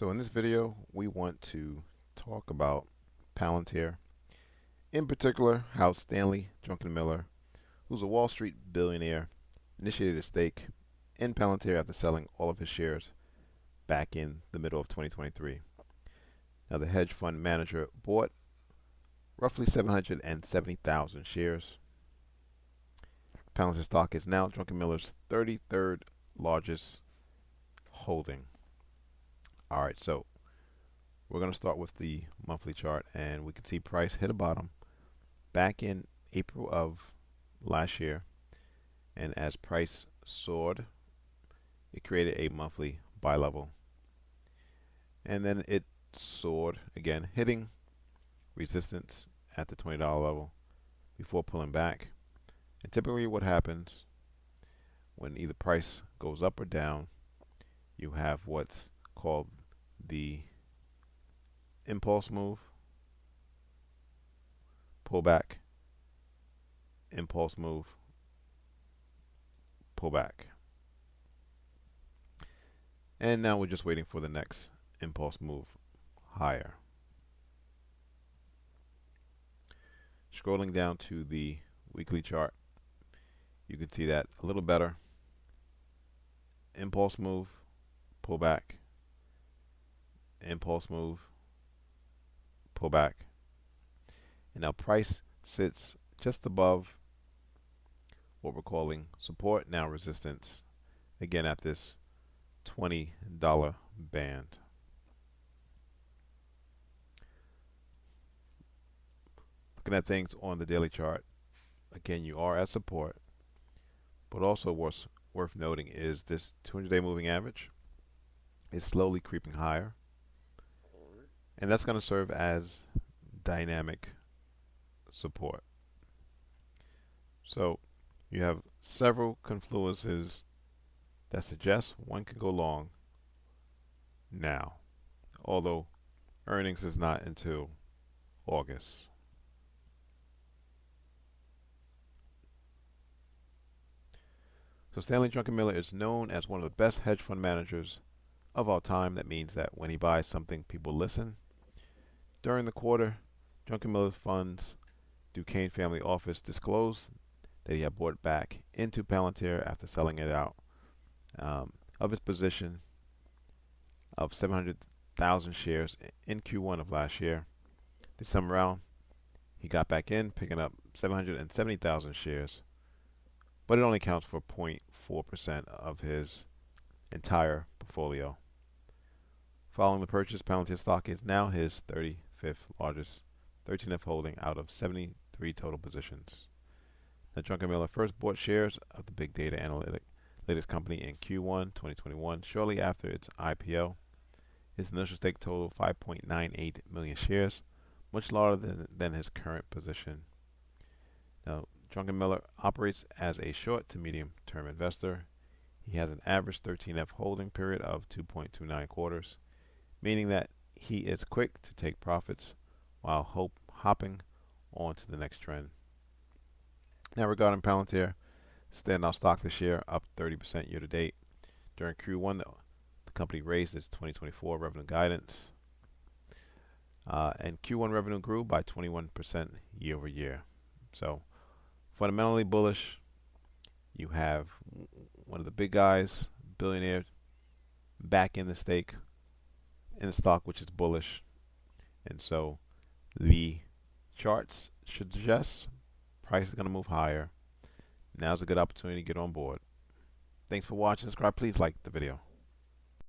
So in this video, we want to talk about Palantir. In particular, how Stanley Druckenmiller, who's a Wall Street billionaire, initiated a stake in Palantir after selling all of his shares back in the middle of 2023. Now, the hedge fund manager bought roughly 770,000 shares. Palantir stock is now Druckenmiller's 33rd largest holding. All right, so we're going to start with the monthly chart, and we can see price hit a bottom back in April of last year, and as price soared, it created a monthly buy level, and then it soared again, hitting resistance at the $20 level before pulling back. And typically what happens when either price goes up or down, you have what's called the impulse move, pullback, impulse move, pullback. And now we're just waiting for the next impulse move higher. Scrolling down to the weekly chart, you can see that a little better. Impulse move, pullback, impulse move, pullback. And now price sits just above what we're calling support, now resistance, again at this $20 band. Looking at things on the daily chart, again, you are at support, but also what's worth noting is this 200-day moving average is slowly creeping higher, and that's going to serve as dynamic support. So you have several confluences that suggest one can go long now, although earnings is not until August. So Stanley Druckenmiller is known as one of the best hedge fund managers of all time. That means that when he buys something, people listen. During the quarter, Druckenmiller's funds, Duquesne Family Office, disclosed that he had bought back into Palantir after selling it out of his position of 700,000 shares in Q1 of last year. This time around, he got back in, picking up 770,000 shares, but it only counts for 0.4% of his entire portfolio. Following the purchase, Palantir stock is now his 35th largest, 13th holding out of 73 total positions. Now, Druckenmiller first bought shares of the big data analytics company in Q1 2021, shortly after its IPO. His initial stake totaled 5.98 million shares, much larger than his current position. Now, Druckenmiller operates as a short to medium term investor. He has an average 13F holding period of 2.29 quarters, meaning that he is quick to take profits while hopping on to the next trend. Now, regarding Palantir, standout stock this year, up 30% year to date. During Q1, the company raised its 2024 revenue guidance, and Q1 revenue grew by 21% year over year. So, fundamentally bullish. You have one of the big guys, billionaire, back in the stake in the stock, which is bullish. And so the charts should suggest price is going to move higher. Now's a good opportunity to get on board. Thanks for watching. Subscribe. Please like the video.